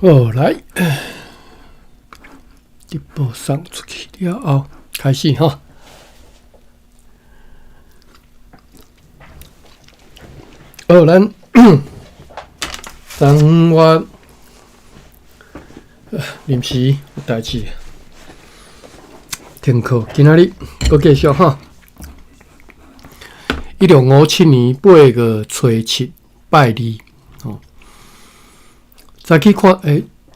好，来，直播送出去了后，开始哈。好，咱等我临时有代志，停课，今仔日搁继续哈。1657年8月初7拜二，哦，再去看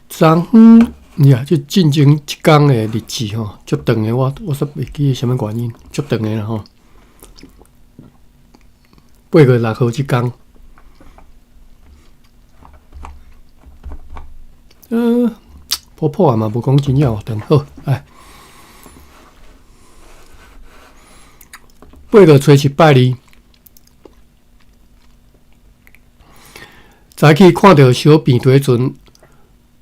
昨昏呀，就进前一天的日子吼，足长的，我煞袂记什么原因，足长的啦吼。8月6号这天，婆婆啊嘛无讲真要长好，哎，8月初7拜二。早起看到小便堆船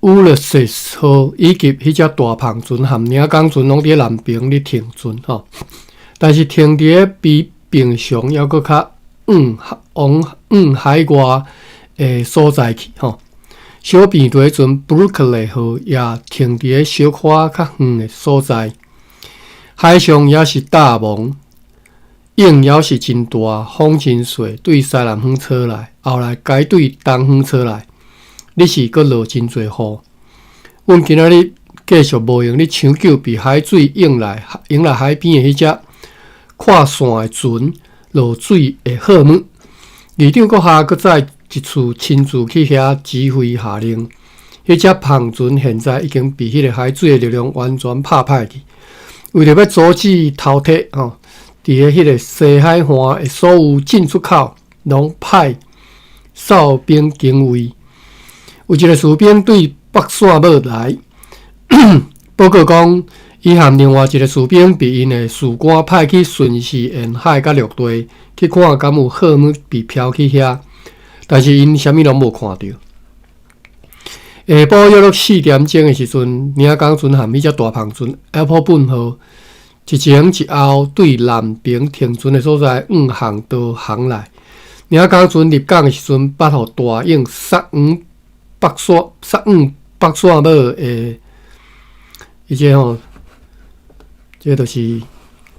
乌勒西斯号以及迄只大胖船和领港船拢伫南边咧停船吼，但是停伫比平常还阁较往海外诶所在去吼。小便堆船布鲁克利号也停伫小可较远诶所在，海上也是大雾。影也是真大，风真细，对西南方吹来，后来改对东方吹来。你是阁落真侪雨。阮今仔日继续无用咧抢救被海水涌来海边的迄只跨线的船落水的号码。议长阁下阁再一次亲自去遐指挥下令。迄只胖船现在已经被迄个海水的力量完全拍歹去，为了要阻止偷踢吼。伫迄个西海岸的所有进出口，拢派哨兵警卫。有一个士兵对北线尾来报告讲，伊和另外一个士兵被因的士官派去巡视沿海甲陆地，去看敢有号码被飘去遐，但是因啥物拢无看到。下晡约4点钟的时阵，领港船和迄只大胖船 Apple 本号。一前一后对南边停船的所在5航道航来，领港船入港的时阵，捌互大影杀黄北线尾的，伊这吼，这就是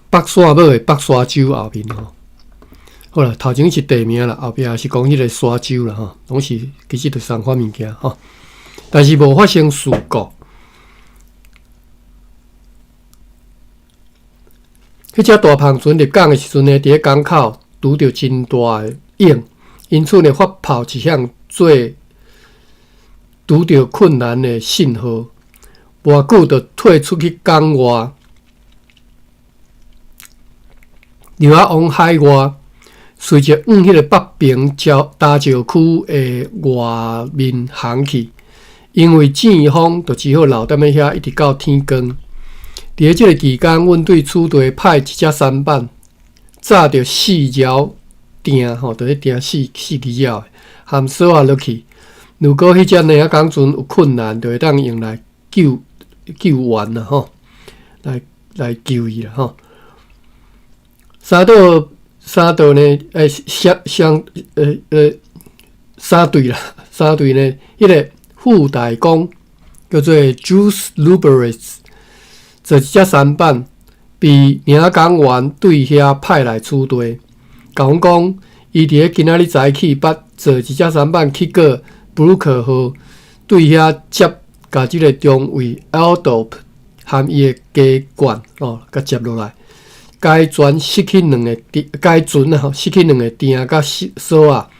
北线尾的北沙洲后面吼。好啦，头前是地名啦，后壁是讲迄个沙洲啦吼，拢是其实就相关物件吼，但是无发生事故。迄只大胖船入港的时阵呢，伫港口拄着真大的影，因此呢发炮一向做拄着困难的信号，无久就退出去港外，又往海外，随着往迄个北平大石区的外面航去，因为正风就只好留踮咧遐，一直到天光。伫即个期间，阮对此地派一只舢板，炸着4条钉吼，就咧钉4支鸟的，含锁啊落去。如果迄只领港船有困难，就会当用来救援啦吼，来救伊啦吼。三岛呢，三队呢，迄个副大公叫做 Jules Luberitz。这一只舢板被领港员对遐派来处队，甲阮讲，伊伫今仔日早起捌坐一只舢板去过布鲁克号，对遐接甲即个中尉 Aldop 含伊的家眷甲接落来。该船失去两个钉甲锁啊，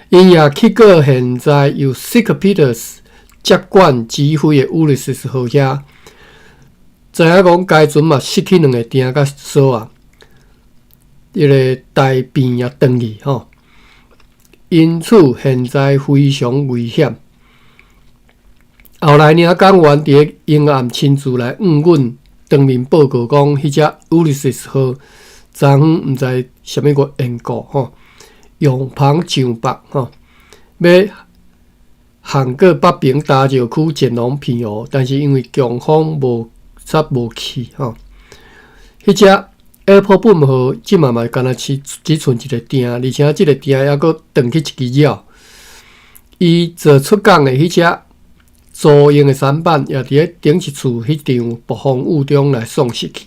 因也去过现在由 Sick Peters 接管指挥的乌利斯号遐。知影讲，该船嘛失去2个钉甲锁啊，迄个大便也断去吼，因此现在非常危险。后来领港员伫阴暗亲自来问阮，当面报告讲，迄只乌利斯号昨昏毋知啥物个缘故吼，用旁上北吼，要航过北平大石区前往平湖，但是因为强风无去吼，迄只 Apple 本号即嘛干那只剩一个钉，而且即个钉还阁断去一支鸟。伊坐出港的迄只租用的舢板也伫咧顶一厝迄场暴风雨中来丧失去。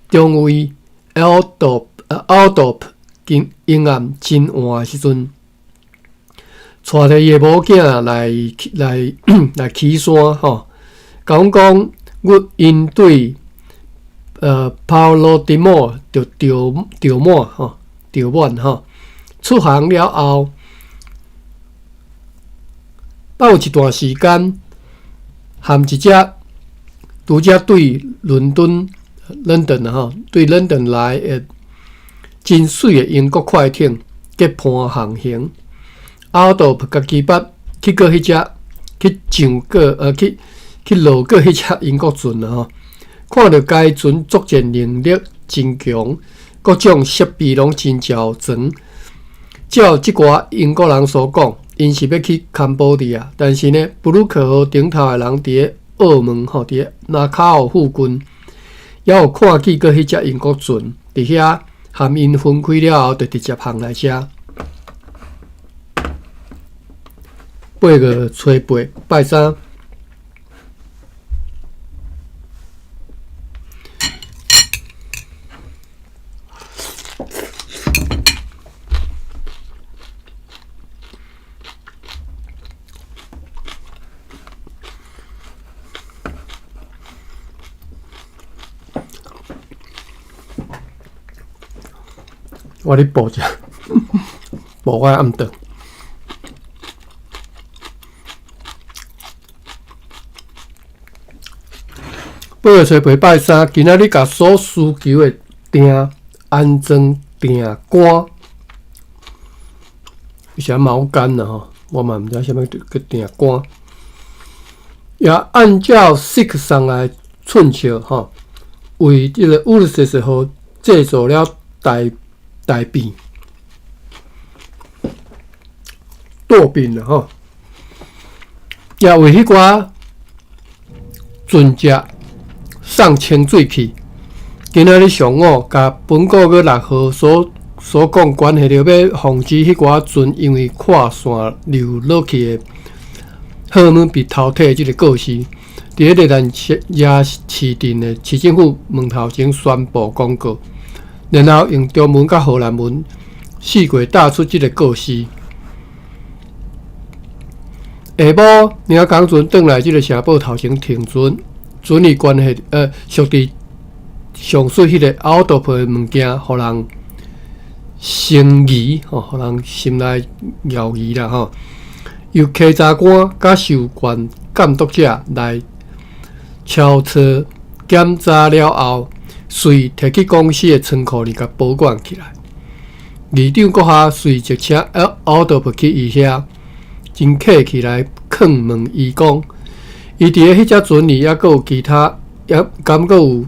中尉 Aldop 阴暗真暗的时阵，带着伊的某囝来起山吼，讲因对Paulo Timor 着满吼，着满吼。出航了后，有一段时间，含一只拄则对London 吼，对London来的真水的英国快艇结伴航行。Aldop 家己捌去过迄只，去上过去落过迄只英国船啊吼，看到该船作战能力真强，各种设备拢真超全。照即寡英国人所讲，因是要去坎保利亚，但是呢，布鲁克号顶头的人伫咧澳门吼，伫咧纳卡奥附近，也有看见过迄只英国船伫遐，含因分开了后，就直接航来遮。8月初8，拜三。我咧补者，补我暗顿。8月初8拜三，今仔日甲所需求的订安装订杆，有啥毛杆啦吼？我嘛毋知啥物叫订杆，也按照 SICK 送来寸尺吼，为这个Ulysses号制作了大柄舵柄啦吼，也为迄寡船只送清水器。今仔日上午，甲本国个6号所讲关系到要防止迄寡船因为跨线流落去的货物被淘汰即个告示，伫咧热兰亚市镇的市政府门头前宣布公告。然后用中文甲荷兰文四过打出即个告示。下晡，领港船转来即个城堡头前停船，船里关系属伫上水迄个Aldop的物件，互人生疑吼，互人心内摇疑啦吼。由稽查官甲受管监督者来敲测检查了后。遂摕去公司的仓库里，甲保管起来。议长阁下遂直请Aldop去伊遐，真客气来劝问伊讲，伊伫咧迄只船里，也阁有其他，也敢阁有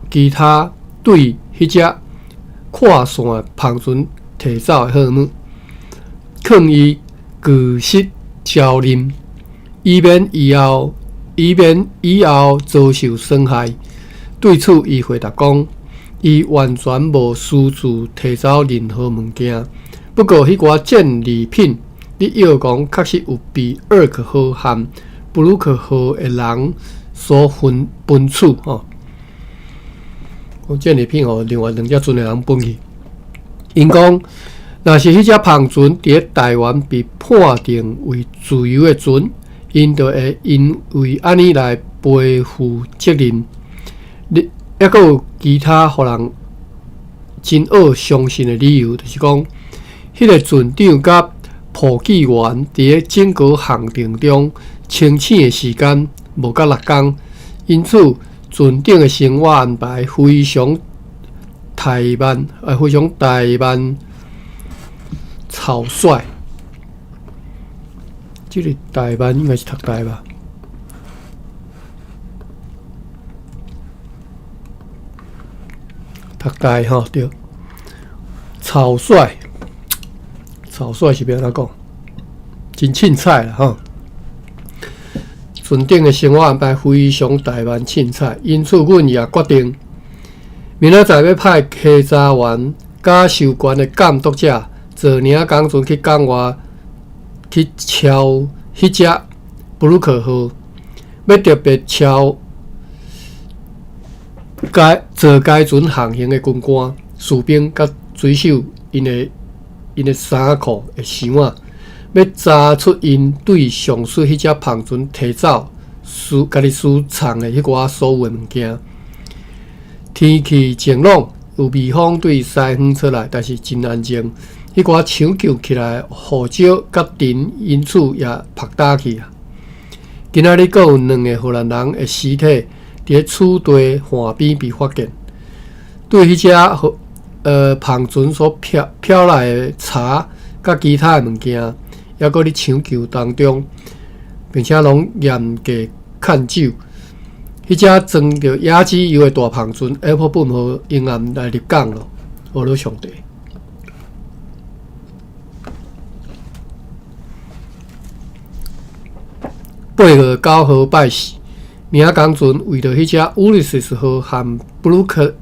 其他对迄只跨线篷船提走的货物，劝伊据实招认，以免以后遭受损害。对此，伊回答讲，伊完全无私自摕走任何物件。不过，迄寡战利品，你要讲确实有被厄克号和布鲁克号的人所分取吼。战利品吼，另外2只船的人分去。因讲，若是迄只篷船伫咧台湾被判定为自由的船，因就会因为安尼来背负责任。也阁有其他互人真恶相信的理由，就是讲，迄个船长甲普给员伫咧整个行程中清醒的时间无到6天，因此船长的生活安排非常怠慢，草率。这个怠慢应该是读台吧？读台吼对，草率是要安怎讲？真凊彩啦吼！船长的生活安排非常怠慢凊彩，因此阮也决定，明仔载要派稽查员甲受关的监督者坐领港船去港外去敲迄只布鲁克号，要特别超坐该船航行的军官、士兵，甲水手因的衫裤的绳仔，要查出因对上述迄只篷船提走家己私藏的迄寡所有的物件。天气晴朗，有微风对西方出来，但是真安静。迄寡抢救起来号召甲阵因此也拍打去啊。今仔日阁有2个荷兰人的尸体伫咧厝地岸边被发现。对迄只篷船所飘来的茶甲其他的物件，还阁伫抢救当中，并且拢严格看守。迄只装着野籽油的大篷船，下晡本号阴暗来入港咯。哦，罗上帝！8月9号拜四，明仔港船为着迄只乌利斯号和布鲁克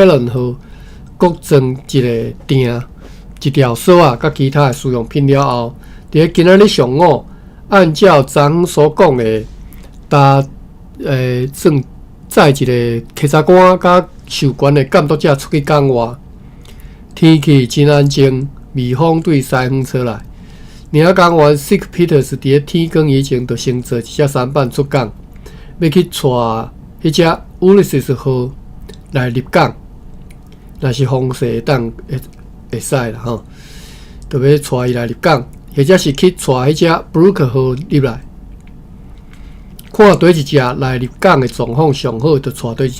伦号各装一个艇、一条索啊，甲其他的使用品了后，伫今仔日上午，按照昨昏所讲的，算载一个检察官甲受关的监督者出去港外。天气真安静，微风对西方吹来。明仔港湾 St. Peters 伫咧天光以前，就先坐一只舢板出港，要去带迄只乌利斯号来入港。若是风势会使啦吼，就要带伊来入港，或者是去带迄只布鲁克号入来。看对一只来入港的状况上好，就带对一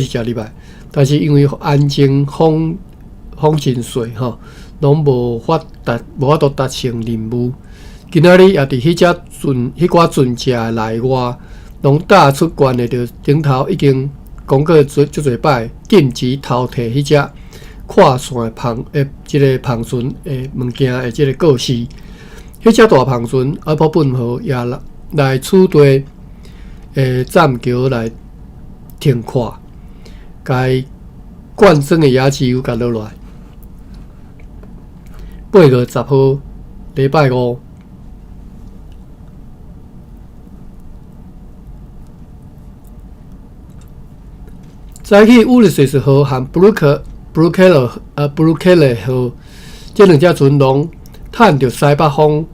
只入来。但是因为安静风真细吼，拢无法度达成任务。今仔日也伫迄寡船只内外，拢搭出关的，着顶头已经讲过足侪摆，紧急偷摕迄只跨线即个篷船的物件的即个告示。迄只大篷船下晡本号也来厝地栈桥来停靠，该灌装的野籽油甲落来。8月10号，礼拜五。早起乌利斯号和布鲁克勒号这2只船拢趁着西北风，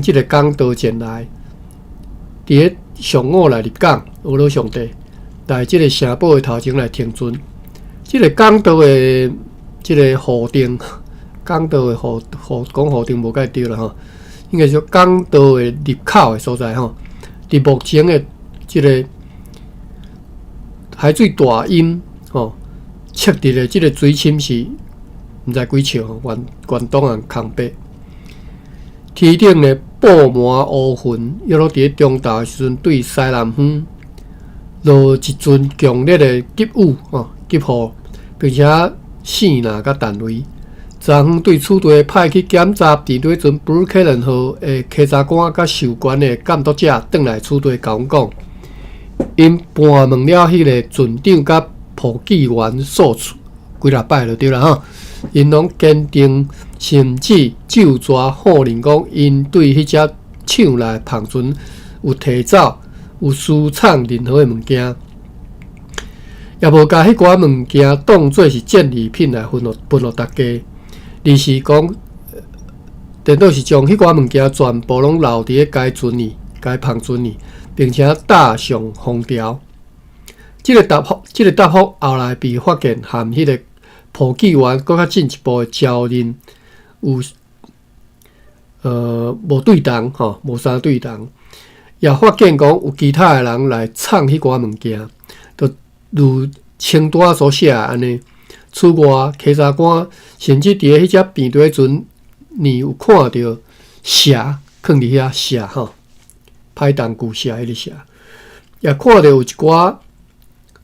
即个港岛前来，伫咧上午来入港，俄罗上帝，在即个城堡的头前来停船。即个港岛的即个河定。港岛的讲河定无介对啦吼，应该说港岛的入口的所在吼。伫目前的即个海水大阴吼，测得的即个水深是毋知几尺吼，远东岸空北。天顶的布满乌云，约落伫咧中昼的时阵，对西南方落一阵强烈的急雨急雨，并且闪呐甲弹雷。昨昏对厝地派去检查伫对船布鲁克伦号的检察官甲受关的监督者转来厝地甲阮讲，因盘问了迄个船长甲普给员数次，几若摆就对啦吼。因拢坚定，甚至就抓否认讲，因对迄只抢来篷船有提走、有私藏任何的物件，也无甲迄寡物件当作是战利品来分互大家。而是讲，颠倒是将迄寡物件全部拢留伫咧该船里、该篷船里，并且搭上封条。即个答复后来被发现，含迄个普给员搁较进一步的招认有无对同吼，无相对同，也发现讲有其他的人来藏迄寡物件，就如清单所写安尼。厝外检察官甚至伫咧迄只平底船里有看到蛇放伫遐蛇吼，歹动巨蛇迄个蛇，也看到有一寡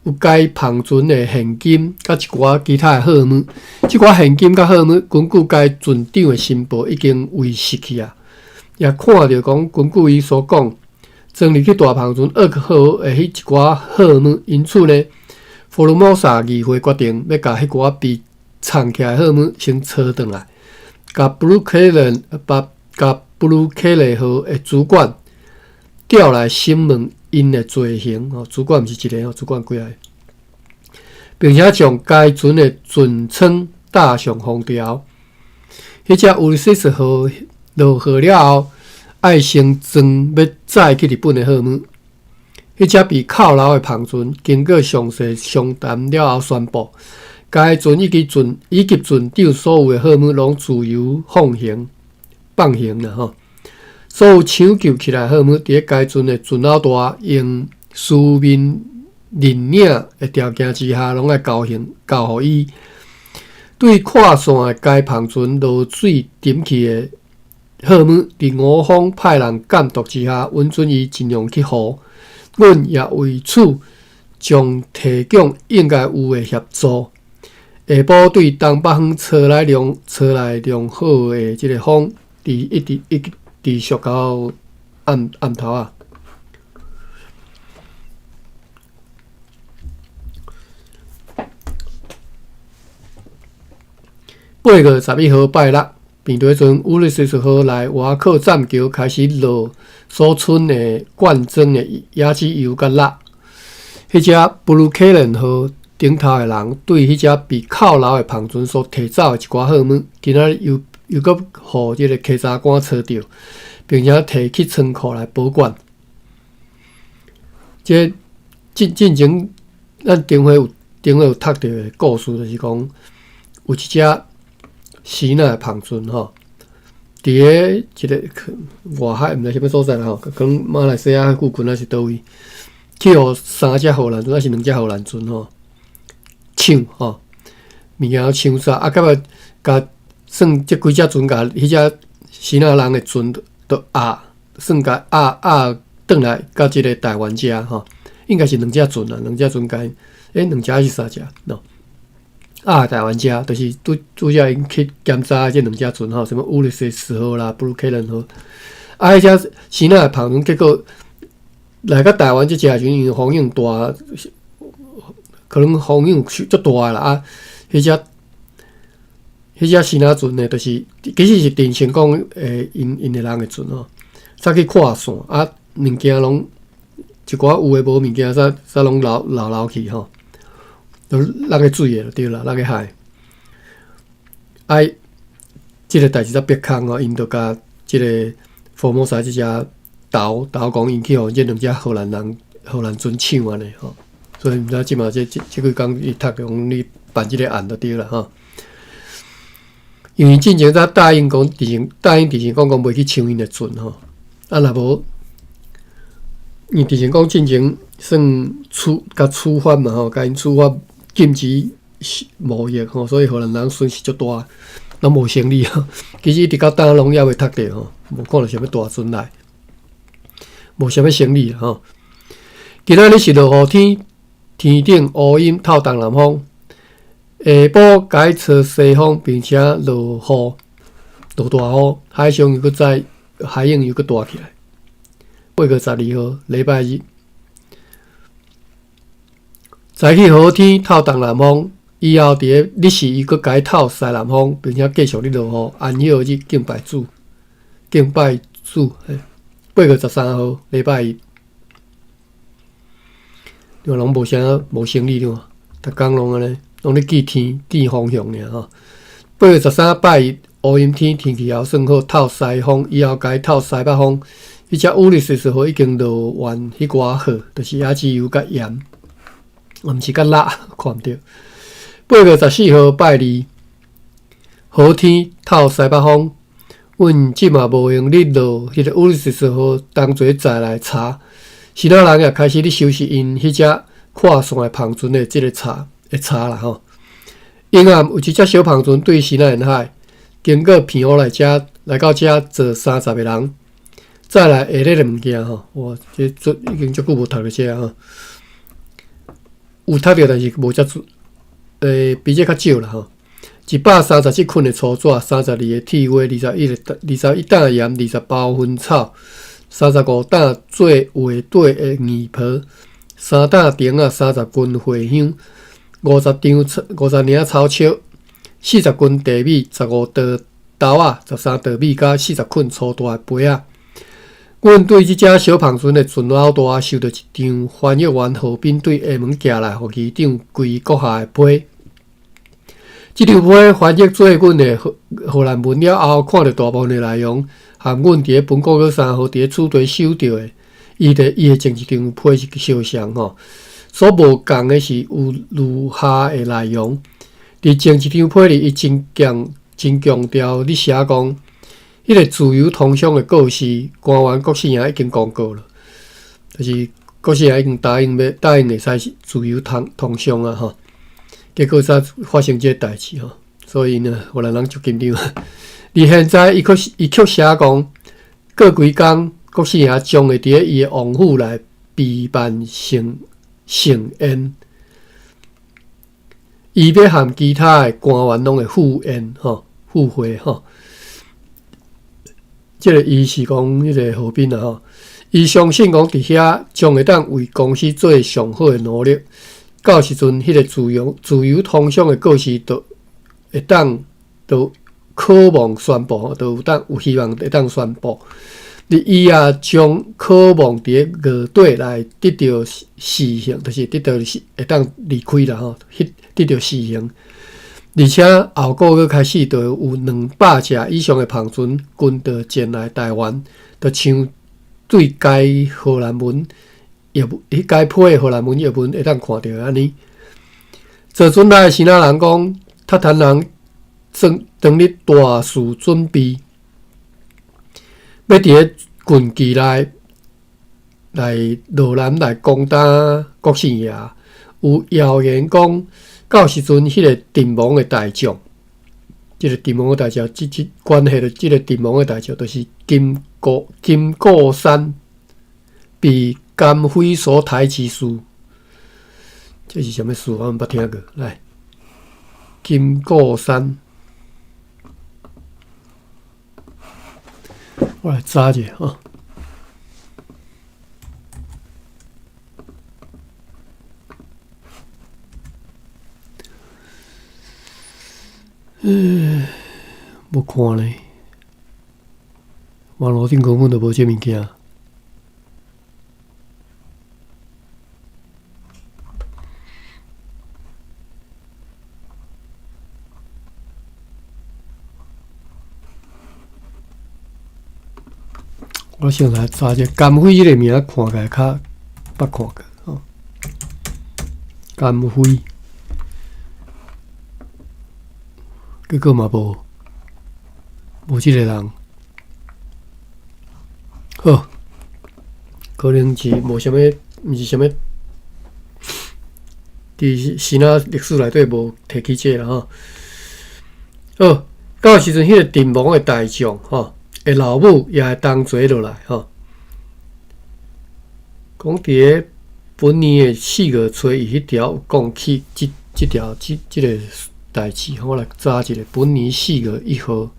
有该篷船的现金，甲一寡其他的货物。即寡现金甲货物，根据该船长的申报已经为失去啊。也看到讲，根据伊所讲，装入去大篷船2号的迄一寡货物，因此呢。福尔摩沙议会决定要甲迄寡被藏起来货物先找转来，甲布鲁布鲁克利号的主管调来审问因的罪行。主管毋是一个，主管几个，并且将该船的船舱搭上封条。迄只乌利西斯号落河了后，爱乘船要载去日本的号码。迄只被扣留的篷船经过详细商谈了后，宣布该船以及船长所有的号码拢自由放行啦。所有抢救起来号码，伫该船的船老大用书面认领的条件之下，拢爱交互伊。对跨线的该篷船落水沉去的号码，伫我方派人监督之下，允准伊尽量去护。阮也为此将提供应该有的协助。下晡对东北方吹来良好的这个风，一直续到暗头啊。8月11号拜六，平地船乌利西斯号来瓦克栈桥开始落所存的罐装的椰子油甲蜡。迄只布鲁克林号顶头的人对迄只被扣留的篷船所提走的一寡号码，今仔又搁互即个稽查官找到，并且提去仓库来保管。即进前，咱顶回有读到的故事，就是讲有一只希腊的篷船吼，伫个一个外海，毋知啥物所在啦吼，可能马来西亚附近还是倒位，去互3只荷兰船还是2只荷兰船吼抢吼，物件抢煞，啊，到尾甲算即几只船甲迄只希腊人的船都算甲转来到即个台湾遮吼，应该是2只船啦，2只船甲2只还是3只喏。台湾遮就是主要因去检查即2只船吼，什么乌利西斯号啦、布鲁克林号，迄只希腊的篷船，结果来到台湾即只船，因为风影大，可能风影足大啦迄只希腊船呢，就是其实是定成讲因的人的船吼，才去看线物件拢一寡有诶无物件，才拢流去吼。就落个水诶，对啦，落个海。即个代志才别空哦，因就甲即个福摩沙即只岛讲，因去互即2只荷兰船抢安尼吼。所以毋知即嘛即几工伊读讲你办即个案就对啦吼。因为之前才答应讲之前讲袂去抢因诶船吼，若无。因之前讲进前算处罚嘛吼，甲因处罚禁止贸易吼，所以荷兰人损失足大，拢无生理吼。其实一直到当拢也未读着吼，无看到啥物大船来，无啥物生理吼。今仔日是落雨天，天顶乌阴透东南风，下晡改吹西风，并且落大雨，海上又搁海影又搁大起来。8月12号，礼拜日，早起好天透东南风，以后伫个日时伊搁改透西南风，并且继续咧落雨。安息日敬拜主。8月13号，礼拜一，因拢无生理了，逐工拢安尼，拢咧记天方向尔吼。8月13拜一，乌阴天，天气也算好，透西风，以后改透西北风。迄只乌利西斯号已经落完迄寡好，就是椰子油甲盐，毋是甲辣，看毋到。8月14号拜二，好天透西北风。阮即嘛无用咧落迄个乌利西斯号当作载来查，其他人也开始咧收拾因迄只跨线的篷船的即个查啦吼。沿岸有一只小篷船对西南沿海，经过偏湖来到遮坐30个人。再来下咧个物件吼，哇，已经足久无读着这吼，有读着，但是无遮比这较少啦吼。137捆的粗纸，32个铁花，21担盐，20包薰草，35担做画底的泥婆，3担钉啊，30斤茴香，50领草笑，40斤地米，15刀豆仔、13稻米甲40捆粗大的秱仔。阮对即只小胖船的船老大收到一张翻译员何斌对下门寄来，互机长归阁下的批。即张批翻译做阮的荷兰文了后，看到大部分的内容，含阮伫本国个3号伫厝地收到的，伊的前一张批是相像吼。所无共的是有如下的内容。伫前一张批里，伊真强调你写讲，迄个自由通商的告示，官员郭信也已经公告了，就是郭信也已经答应会使自由通商啊吼。结果才发生这个代志吼，所以呢，荷兰人就紧张。而现在伊却写讲，过几工郭信也将会伫伊的王府内备办盛宴，伊要含其他的官员拢会赴宴吼，赴会吼。即个伊是讲迄个何斌啊吼，伊相信讲伫遐将会当为公司做上好的努力。到时阵，迄个自由通商的告示，都会当都渴望宣布，都有希望会当宣布。伊也将渴望伫个月底来得到实行，就是得到会当离开啦吼，得到实行。而且后个月开始，就有200只以上的胖船军队前来台湾，就像对该荷兰文。该批的荷兰文译文会当看到安尼。坐船来的先仔人讲，塔坦人当日大肆准备，要伫个军机来落南来攻打国姓爷。有谣言讲，到时阵迄个阵亡的大将，即个阵亡的大将，即关系到即个阵亡的大将，就是金国山被甘辉所抬之事，这是什么事？我们捌听过。来，金国山，我来查一下啊。无看咧，网络顶根本就无这物件。我先来查一下甘辉这个名，看起来较捌看过吼。甘辉，结果嘛无这个人。好，可能是无啥物，毋是啥物，伫新仔历史内底无提起这啦吼。好，到时阵迄个阵亡的大将吼。老母也会同齐落来吼，讲伫个本年的4月初，伊迄条有讲起即条即个代志，我来查一下。本年4月1号，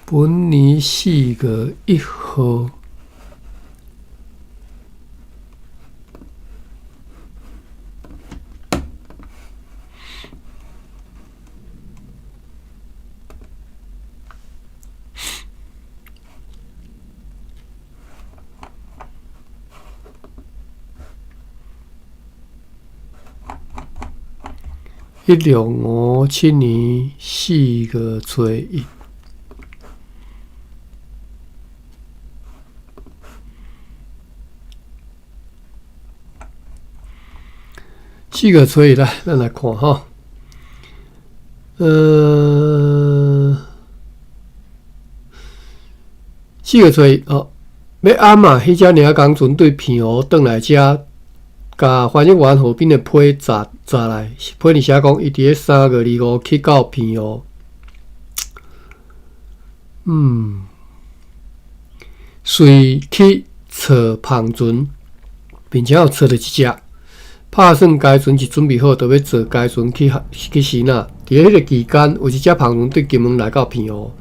本年4月1号。1657年4月初1，来，咱来看哈。4月初1哦，要暗嘛，迄只领工船对平湖转来遮。甲翻译员何斌的批查来，批里写讲，伊伫个3月25去到平湖，随去找胖船，并且有找到一只，拍算该船是准备好，就要坐该船去新仔。伫迄个期间，有一只胖船对金门来到平湖，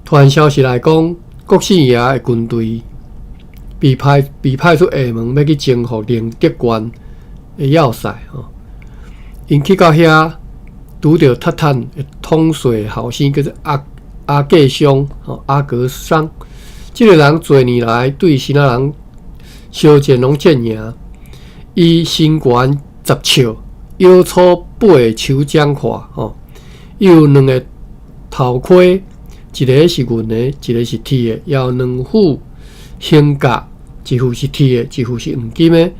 传消息来讲，国姓爷的军队。被派出厦门，要去征服宁德县的要塞吼。因去到遐，拄着塔坦的统帅后生叫做阿格桑，阿格桑。这个人多年来对其他人相战拢战赢，伊身悬10尺，腰粗8手掌宽，伊有2个头盔，一个是银的，一个是铁的，也有2副胸甲，一副是铁的，一副是黄金的。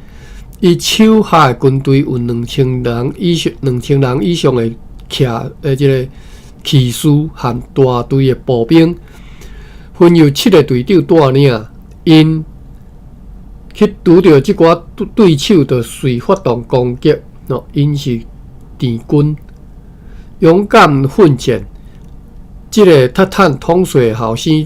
伊手下的军队有2000人以上的这个骑士和大队的步兵，分由7个队长带领，因去拄到即寡对手，就随发动攻击。因是敌军，勇敢奋战。即个塔坦统帅后生，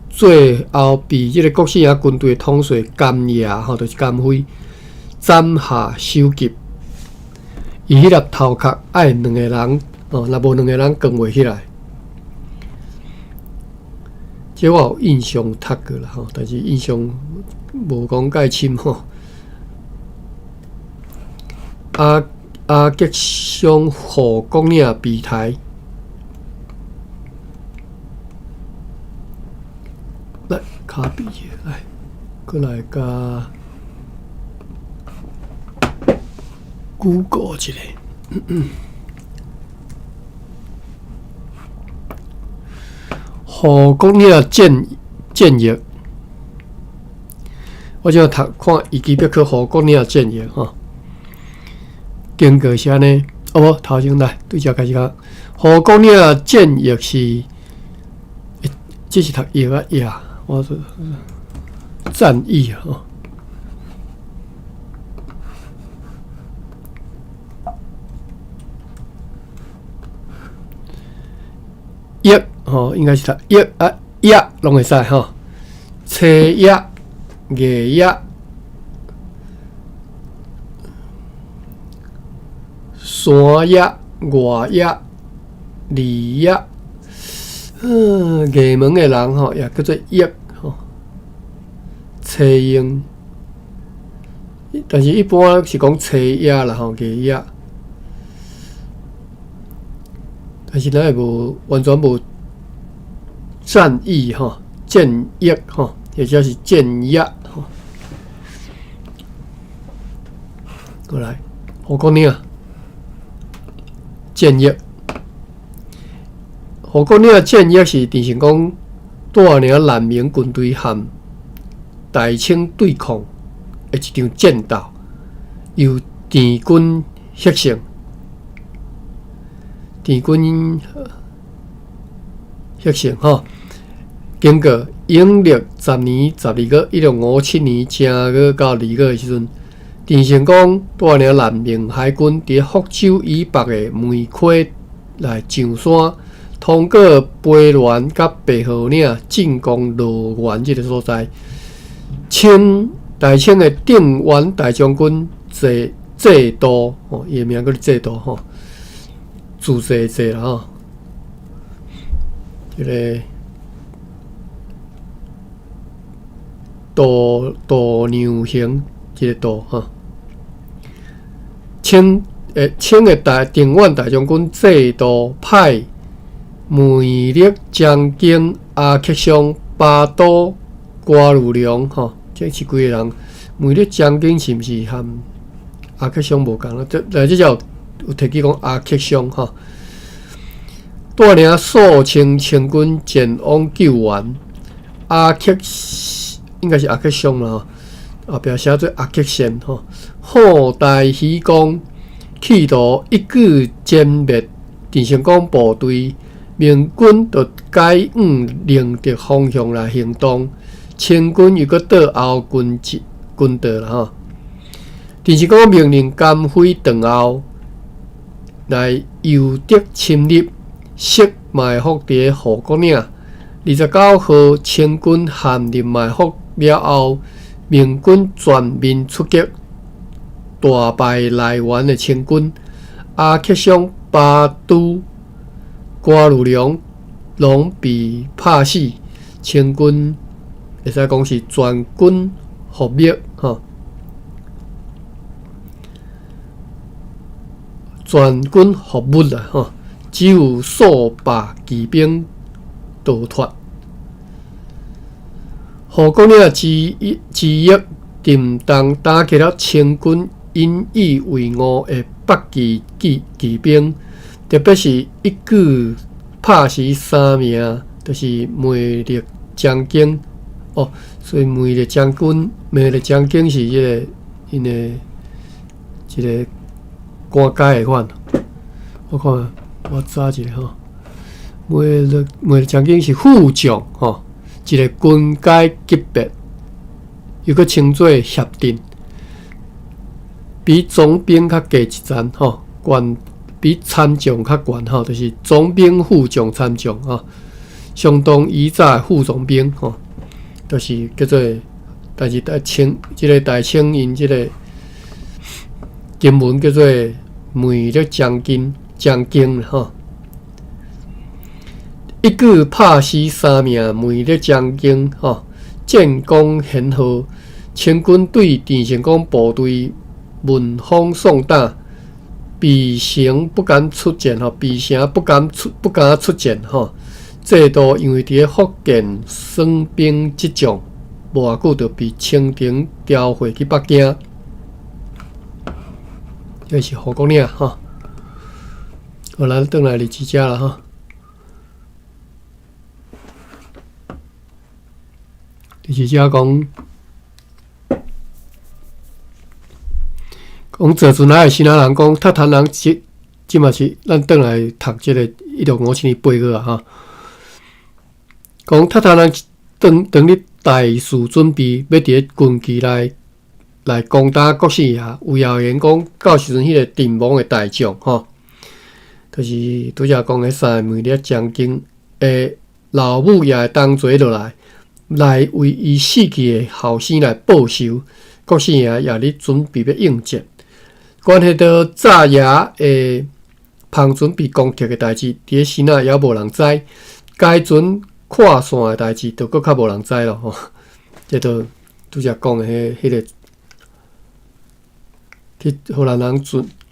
最后被即个国西亚军队统帅甘野，就是甘辉斩下首级。伊迄粒头壳爱2个人，若无2个人扛袂起来。这我有印象读过啦，但是印象无讲介深吼。阿吉乡护国岭比台，来卡比来，过来加 Google 一下。护国岭战役，我就读看伊基别克护国岭战役吼。经过是安尼，无头先来对遮开始讲，护国岭战役是，这是读役啊役，我说战役吼。役应该是读役啊役拢会使吼，车役、夜役。山役、外役、里役，衙门的人也叫做役车营，但是一般是讲车役啦衙役，但是咱也无完全无战役战役或者是战役过来，我讲你啊。战役，护国岭战役是电信讲带领南明军队和大清对抗的一场战斗，由敌军获胜。敌军获胜经过永历10年12月，1657年正月到2月的时阵。陈成功带领南明海军伫福州以北的梅溪来上山，通过卑原甲白河岭进攻罗源这个所在。大清的定远大将军制度，伊的名叫制度自制啦这个度娘行这个度清的定远大将军制度派梅历将军阿克襄、巴都、瓜如良这是几个人？梅历将军是毋是和阿克襄无共啦？这叫有提起讲阿克襄带领数千清军前往救援。应该是阿克襄啦后壁写做阿克县后代喜功，企图一举歼灭陈成功部队，明军就改往另敌方向来行动，清军又搁倒后军队啦陈成功命令甘辉断后来诱敌侵入，设埋伏伫护国岭。29号，清军陷入埋伏了后，明军全面出击。大败来源的清军，阿克襄、巴都、瓜如良拢被拍死，清军会使讲是全军覆灭全军覆没啦吼，只有数百骑兵逃脱。胡国领之役震动打击了清军引以为傲的北骑兵，特别是一举拍死3名，就是梅勒将军。哦，所以梅勒将军是因的一个官阶的款。我看我查一下吼，梅勒将军是副将吼，一个军阶级别，又搁称作协定，比总兵较低一层吼，比参将较悬吼，就是总兵、副将、参将吼，相当以早的副总兵吼。就是叫做，但是大清因即个金文叫做梅勒将军吼，一举拍死3名梅勒将军吼，建功显赫，清军对郑成功部队闻风丧胆，避城不敢出战吼，不敢出战吼。制度因为伫咧福建损兵折将，无偌久就被清廷调回去北京。这是胡国领吼。好，咱转来第几只啦吼？第几只讲坐船来的新仔人讲，塔坛人即嘛是咱转来读即个1657年8月啊吼。讲塔塔人当日大肆准备，要伫军旗来攻打国姓爷，有谣言讲到时阵迄个阵亡的大将吼，就是拄则讲的3个梅勒将军的老母也会同齐落来为伊死去的后生来报仇。国姓爷也咧准备要应战，关系到早夜的芳船被攻击的代志，伫咧新仔也无人知，该船跨线的代志，就搁较无人知咯吼。这都拄则讲的迄个去荷兰人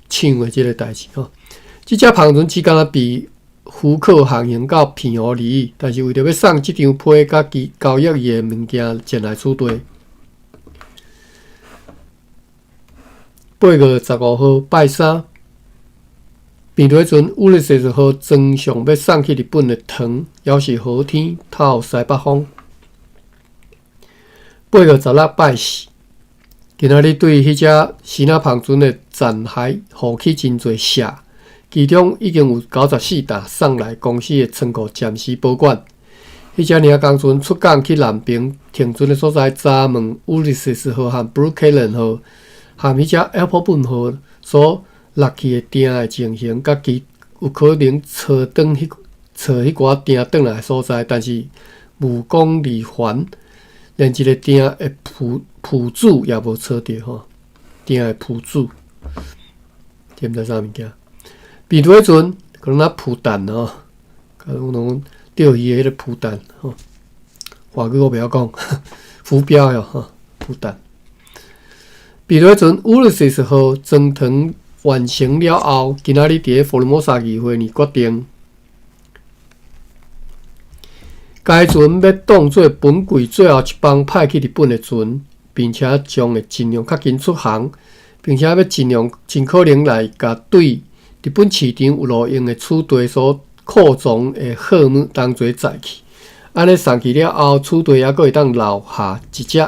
抢的即个代志吼。即只芳船只敢若被浮客航行到平湖里，但是为着要送即张批甲交易伊的物件前来处队。8月15号拜三，平头船乌日40号装上要送去日本的糖，还是好天透西北风。8月16拜四，今仔日对迄只新仔芳船的残骸护起真侪舍，其中已经有94担送来公司的仓库暂时保管。迄只领工船出港去南平停船的所在，查问乌日40号和 Brookhaven 号，和迄只 Apple 号所落去的钉的情形，甲其有可能找迄寡钉转来的所在，但是无功而还，连一个钉的谱子也无找到吼。钉的谱子，听毋知啥物件？比对船可能铺弹吼，可能钓鱼的迄个铺弹吼。华语我袂晓讲，浮标哟吼，铺弹。比对船乌日40号装糖完成了后，今仔日伫佛罗摩萨议会呢决定，该船要当作本柜最后一帮派去日本的船，并且将会尽量较紧出航，并且要尽量尽可能来甲对日本市场有路用的储队所库藏的货物当作载去。安尼送去了后，储队还佫会当留下一只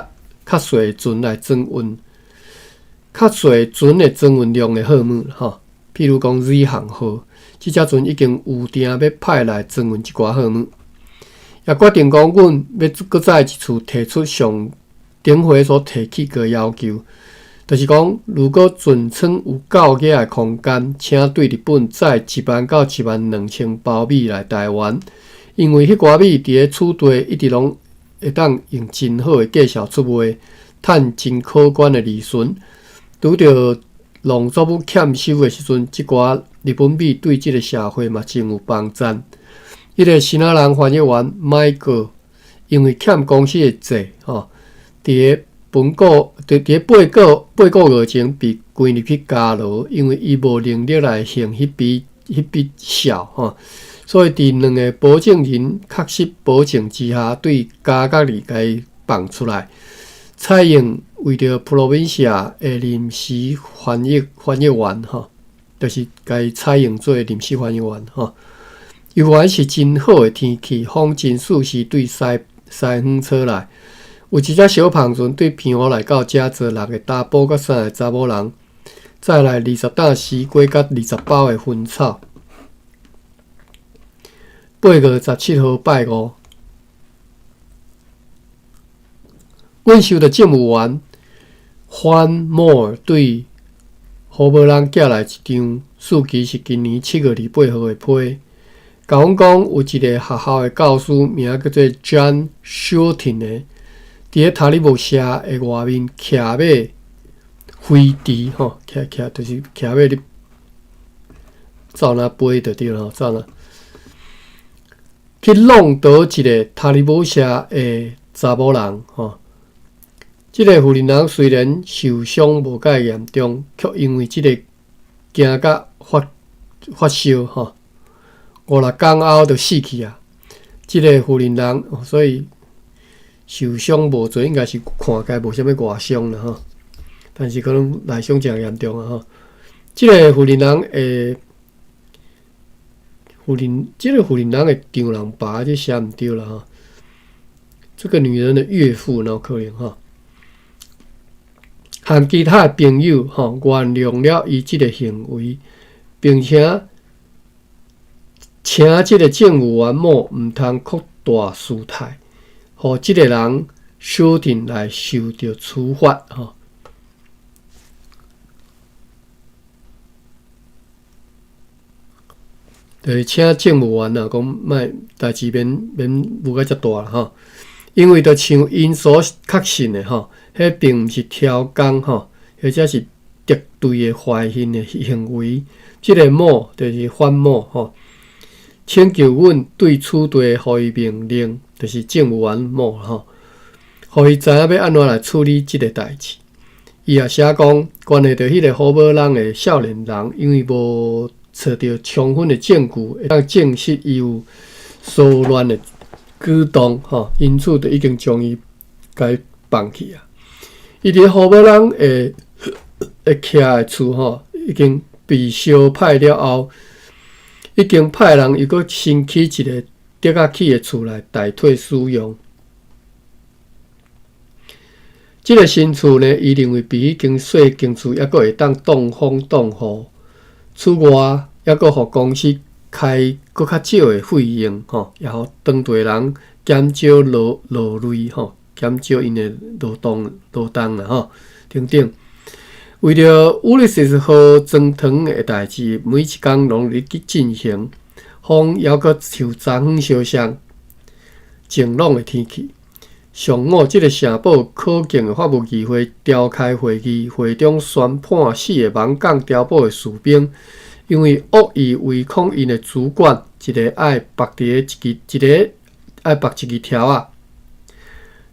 较细船来装运。较细船的装运量的货物吼，譬如讲瑞航号，即只船已经有定要派来装运一寡货物，也决定讲，阮要搁再一次提出上顶回所提起个要求，就是讲，如果船舱有够额的空间，请对日本载1万到12000包米来台湾，因为迄寡米伫咧储地一直拢会当用真好的价钱出卖，趁真可观的利润。拄着农作物欠收的时阵，即寡日本币对即个社会嘛真有帮助。迄个新仔人翻译员迈克，因为欠公司的债吼，伫咧8个月前被关入去监牢，因为伊无能力来行迄笔孝吼，所以伫两个保证人确实保证之下，对加格里甲放出来。蔡英为着 Provincia 的临时翻译员吼，就是甲蔡英做临时翻译员吼。由于是真好的天气，风真舒适，对西方车来。有一只小胖船对平湖来到，遮坐6个查甫甲3个查某人，再来20担西瓜甲20包的薰草。8月17号拜五，阮收的政务员范莫对湖北人寄来一张数据是今年7月28号的批，甲阮讲有一个学校的教师名叫做 John Shultin 的。伫咧塔利布社的外面骑马飞驰吼，骑就是骑马咧走那飞就对了，走那去弄倒一个塔利布社的查某人吼。即个妇人虽然受伤无介严重，却因为即个惊甲发烧吼，5-6天后就死去啊。即个妇人所以。受伤无侪，应该是看起来无啥物外伤啦吼，但是可能内伤真严重啊吼。即个妇人的丈人爸，这写毋对啦吼。这个女人的岳父喏，可能吼，和其他的朋友吼原谅了伊即个行为，并且请即个政务员某毋通扩大事态。互即个人小定来受到处罚吼，就是请政务员啊，讲莫代志免无甲遮大啦吼，因为着像因所确信的吼，迄并毋是挑工吼，或者是敌对的坏心的行为。即个某就是范某吼，请求阮对此地予伊命令。就是政务员某吼，互伊知影要安怎来处理即个代志。伊也写讲，关系到迄个湖北人的少年人，因为无找到充分的证据，会当证实伊有骚乱的举动吼，因此就已经将伊该放弃啊。伊伫湖北人会徛的厝吼，已经被烧歹了后，已经派人又搁新起一个。跌下去的厝来代替使用，即个新厝呢，伊认为比迄间细间厝还阁会当挡风挡雨。此外，还阁互公司开阁较少的费用吼，也互当地人减少劳累吼，减少因的劳动啦吼，等等。为着Ulysses号装糖的代志，每一工拢伫去进行。风还阁像昨昏相像，晴朗的天气。上午，即个城堡可敬的法务议会召开会议，会中宣判4个盲杠碉堡的士兵，因为恶意违抗因的主管，一个爱绑伫一个爱绑一支条啊，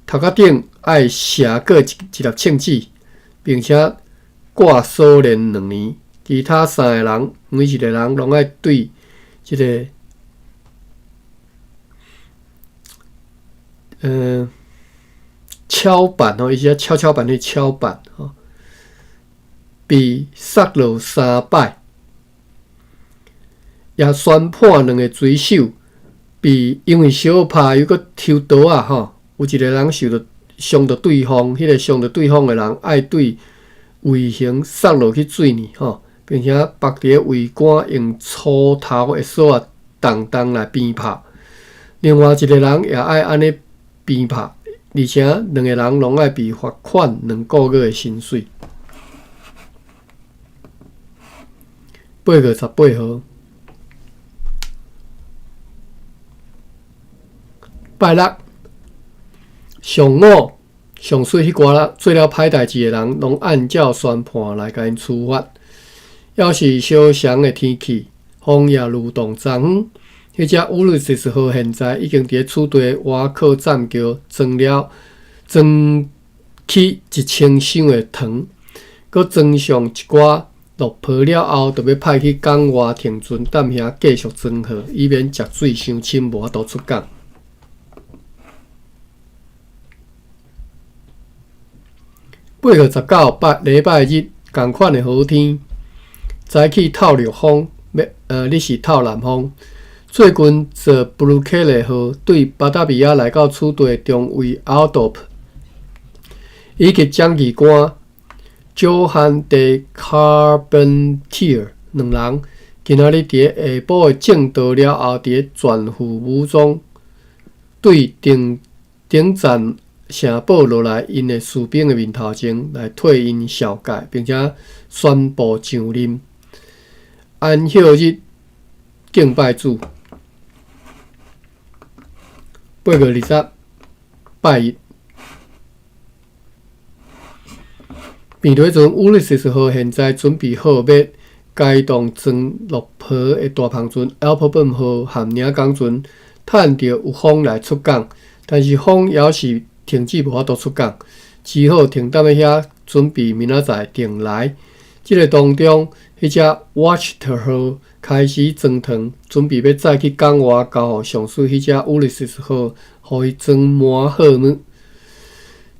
头壳顶爱写过一粒枪子，并且挂锁连2年。其他3个人，每一个人拢爱对。即个敲板吼，伊是跷板去敲板吼，被杀落3摆，也宣判2个水手被因为小拍又搁抽刀啊吼，有一个人伤到对方，迄个伤到对方的人爱对卫星杀落去水里吼。并且绑伫围杆用粗头的锁啊，动来鞭拍。另外一个人也爱安尼鞭拍，而且2个人拢爱被罚款2个月的薪水。8月18号，拜六上午上水迄寡做了歹代志的人，拢按照宣判来甲因处罚。要是小祥的天气，风也如同昨昏。迄只Ulysses号现在已经伫此地瓦克栈桥装起1000箱的糖，佮装上一寡落坡了后，就要派去港外停船，等遐继续装好，以免食水伤深，无法度出港。8月19礼拜日，同款的好天，早起透热风，你是透南风。最近坐布鲁克利号对巴达比亚来到处地中尉 Aldop， 以及掌旗官 Johan de Carpentier 两人，今仔日伫下晡的正道了后，伫全副武装对顶站城堡落来因的士兵的面头前来退因孝戒，并且宣布上任。安息日敬拜主。8月20拜日，变推船乌利斯号现在准备好要开动装落坡的大篷船 Alphabet 号和领港船，趁着有风来出港，但是风也是停止无法度出港，只好停踮在遐准备明仔载定来。这个当中，迄只 Watcher 号开始装糖，准备要载去港外交予上水迄只乌利斯号，予伊装满好呢。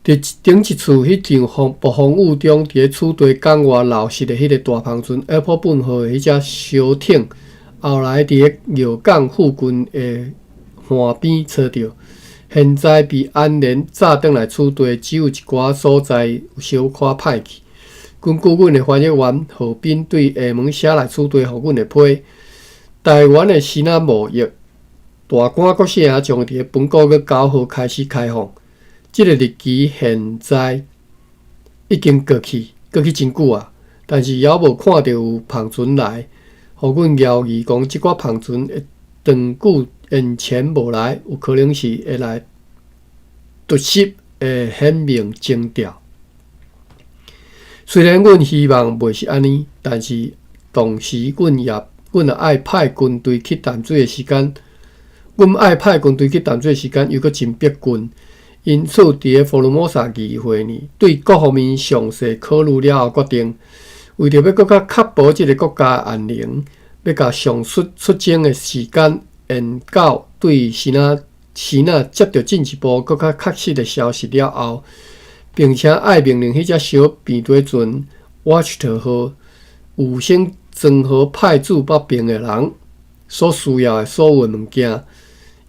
伫顶一处迄场暴风雨中，伫处地港外老实的迄个大篷船 Alphabet 号的迄只小艇，后来伫药港附近的岸边找到。现在被安然炸转来处地，只有一寡所在有小可歹去。根据阮的翻译员何斌对下门写来处地，予阮的批，台湾的新仔贸易大官国小将伫本国月9号开始开放，这个日期现在已经过去真久啊，但是犹无看到有篷船来，予阮怀疑讲即寡篷船会长久延前无来，有可能是会来突袭的显明征兆。虽然阮希望袂是安尼，但是同时阮也爱派军队去淡水的时间，又搁真逼近，因此伫佛罗摩萨议会呢，对各方面详细考虑了后，决定为着要搁较确保即个国家安宁，要甲上述出征的时间延到对时仔接到进一步搁较确实的消息了后。并且爱命令迄只小便推船 Watcher 号有先装好派驻北平的人所需要的所有物件，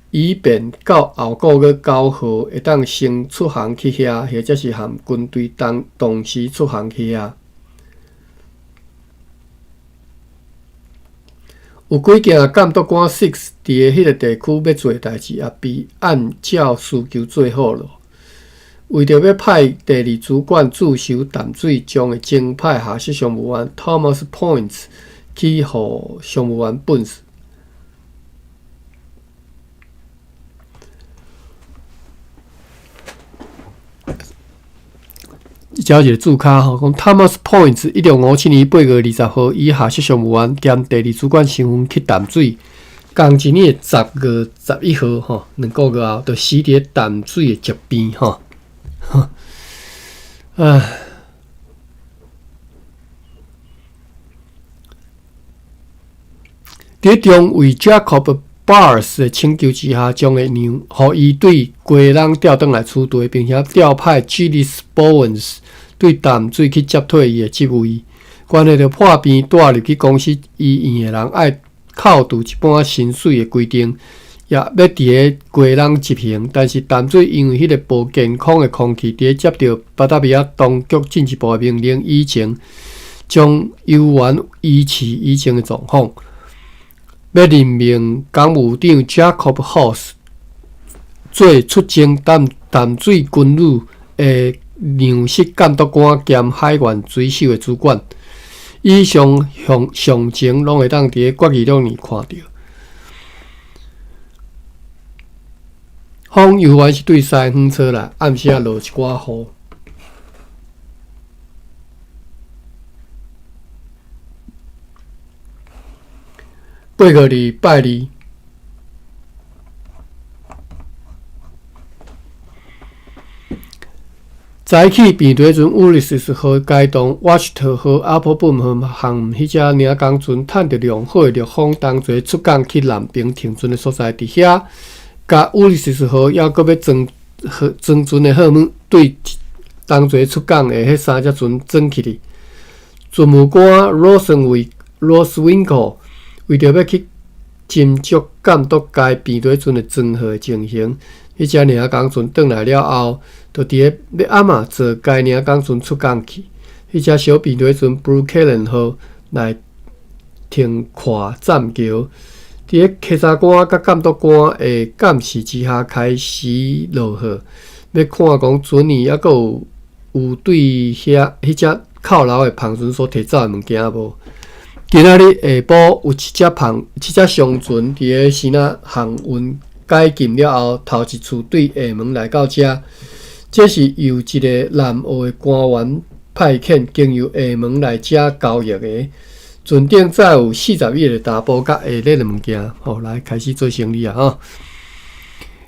以便到后个月9号会当先出航去遐，或者是含军队同时出航去遐。有几件监督官6伫迄个地区要做代志，也被按照需求做好了。为着要派第2主管驻守淡水，将会征派下设商务员 Thomas Points 去予商务员本事。交一个注卡吼，讲 Thomas Points 1657年8月20号以下设商务员兼第2主管身份去淡水。同一年的10月11号吼，2个月后就死伫淡水的石边吼。伫中尉 Jacob Bars 的请求之下，将会让伊对归人调转来处地，并且调派 Gillis Bowens 对淡水去接替伊的职位。关系着破病带入去公司医院的人，爱扣除一般薪水的规定。也要伫个归人执行，但是淡水因为迄个不健康的空气，伫接到巴达比亚当局进一步的命令以前，将游园维持以前的状况。要任命港务长 Jacob House 做出征淡水军旅的粮食监督官兼海员水手的主管。以上详情拢会当伫国语录里看到。风游园是对西远吹来，暗时落一寡雨。8月2拜2，早起边对阵乌利斯号该动瓦什特号阿波本号含迄只领港船趁着良好的陆风同齐出港去南边停船的所在，伫遐，甲乌利斯号还阁要装船的号码对同齐出港的迄三只船装起哩。船务官Roswinkel 为着要去斟酌监督该边对船的装号的情形，迄只领港船转来了后，就伫咧要暗嘛做该领港船出港去。迄只小边对船 Buchanan 号来停跨栈桥，伫咧稽查官甲监督官的监视之下开始落号，要看讲船员还佫有对迄只靠楼的篷船所摕走的物件无？今仔日下晡有一只商船伫咧西那航运解禁了后，头一次对厦门来到遮。这是由一个南澳的官员派遣经由厦门来遮交易的。船顶载有40亿的大埔甲下列的物件，来开始做生意啊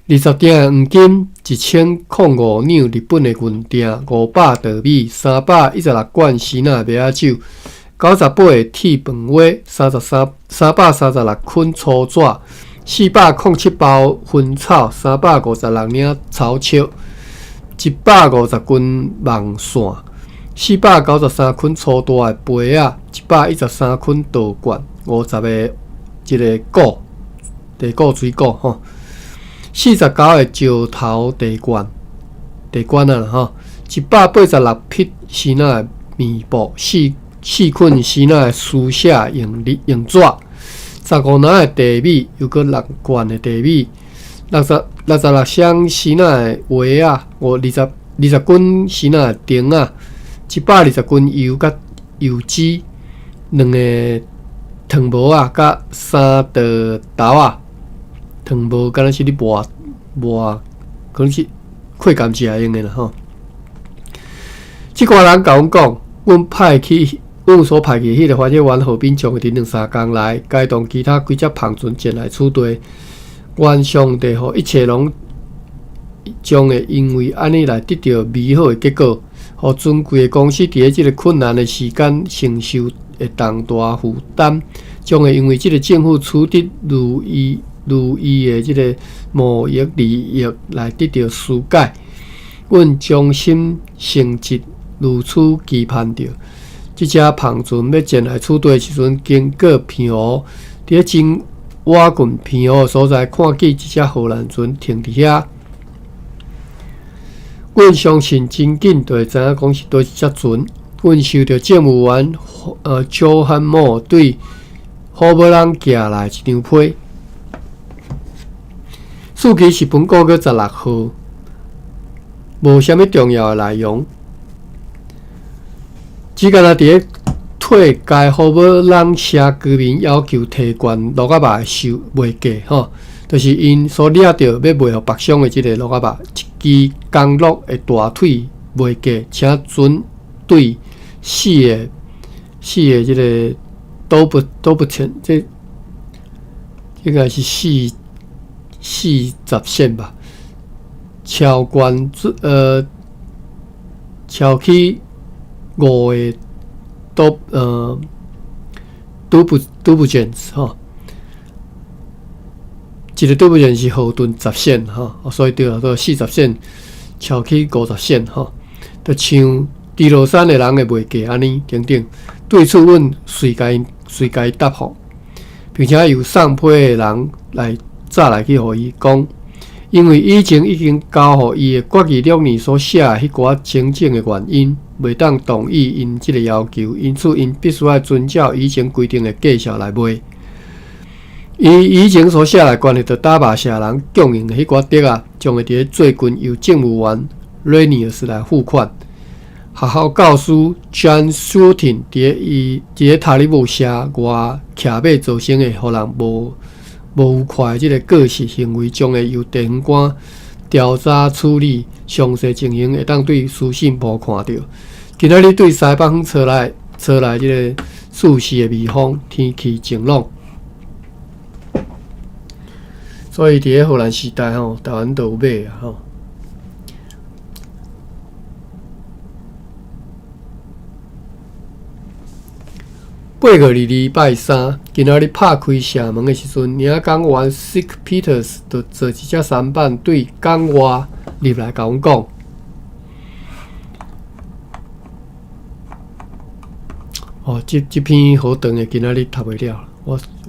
！20点黄金，1005两日本的银锭，500稻米，316罐西那麦仔酒，98个铁饭碗，336捆粗纸，407包薰草，356领草尺，150根网线，493捆粗大的杯仔，113捆稻罐，50个一个鼓，地鼓水鼓吼。49个石头地罐186匹西那的棉布，4捆西那的书写用纸，15篮的地米，又搁6罐的地米，66箱西那的鞋啊，20斤西那的钉啊，120斤油甲油脂，2个糖帽啊，甲3袋豆啊。糖帽敢若是咧磨，可能是快甘蔗用的啦吼。即挂人甲阮讲，阮所派去迄个发展员何斌将会伫2-3天内解动其他几只篷船前来取缔，原上帝互一切拢将会因为安尼来得到美好的结果，互尊贵的公司伫咧即个困难的时间承受的重大负担，将会因为即个政府取得如意的即个贸易利益来得到疏解，阮衷心诚挚如此期盼着。即只篷船要前来取缔时阵，经过平湖，伫咧真瓦郡平湖的所在，看见一只荷兰船停伫遐。阮相信真紧就会知影讲是倒一只船。阮收到政务员Johan Moore 对好无人寄来一张批。数期是本国个16号，无啥物重要的内容，只敢若伫咧退该好无人社居民要求提悬鹿仔肉收卖价吼，就是因所掠到要卖互北上的即个鹿仔肉，一支公鹿的大腿卖价，请准对4个即个都不钱，这应该是40仙吧，超起5个都不见吼，一个都不见是河顿10仙吼，所以对啊，都40仙，超起50仙吼，就像低落山的人的卖价安尼等等。对此，阮随该答复，并且由上批的人来去互伊讲，因为以前已经交互伊的国语6年所写的迄寡情境的原因，袂当同意因即个要求，因此因必须要遵照以前规定的价数来卖。伊以前所写的关系到打肉社人供应的迄寡碟啊，将会伫咧最近由政务员 Renius 来付款。学校教师 John Shooting 伫咧塔利姆社外徛马造成的，互人无愉快的即个过失行为，将会由地方官调查处理，详细情形会当对书信部看到。今仔日对西北方吹来即个舒适的微风，天气晴朗。所以伫咧荷兰时代吼，台湾都有买啊吼。8月22拜三，今仔日拍开城门的时阵，领港员 Sick Peters 就坐一只舢板对港外入来甲阮讲。哦，这篇好长的，今仔日读袂了。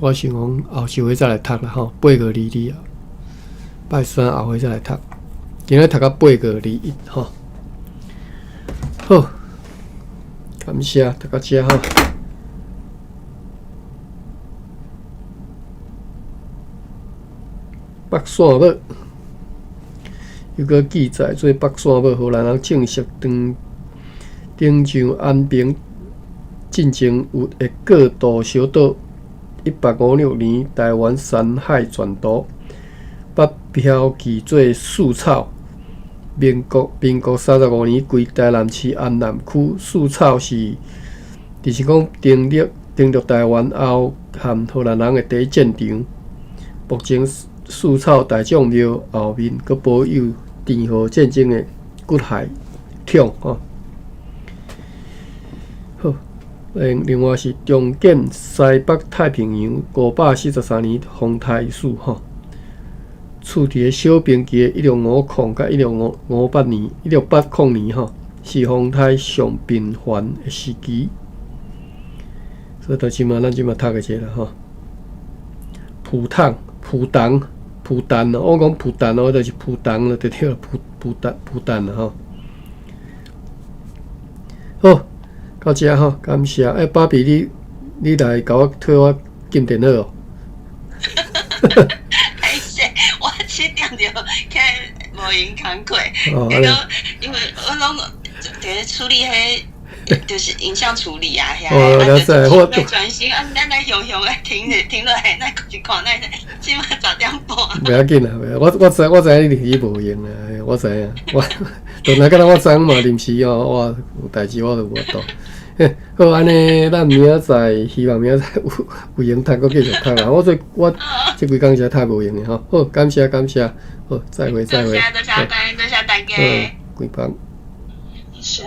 我想讲后一回再来读啦吼。8月22啊，拜三后回再来读。今仔读到8月21吼。好，感谢读到遮吼。北线尾有个记载，做北线尾荷兰人正式登上安平进前的过渡小岛156年台湾山海全图，把标记做树草。民国35年归台南市安南区，树草就是讲登陆台湾后，和荷兰人的第一战场。目前树草大将庙后面，佮保有田河战争的骨骸桶吼。好，另外是中建西北太平洋543年风台史吼，处伫小平期的1650甲1680年吼，是风台上频繁的时期。所以咱即马读个者啦吼，普蛋哦，我讲普蛋哦，就是普蛋了，就对了，普蛋啦吼。好，到遮吼，感谢。爸比，你来甲我替我进电脑哦。哎是，我7点就开无闲工课，因为我拢在处理迄。就是影像处理啊，了解，我专心啊，咱来雄雄来停落来，咱去看，咱起码10点半。袂要紧啦，我知你无闲啦，我知影，我当然敢若我知影嘛，临时哦，我有代志我就无法度。好，安尼咱明仔载，希望明仔载有闲读，搁继续读啦。我这几工实在太无闲了吼。好，感谢，好，再会。多谢大家。贵邦。是。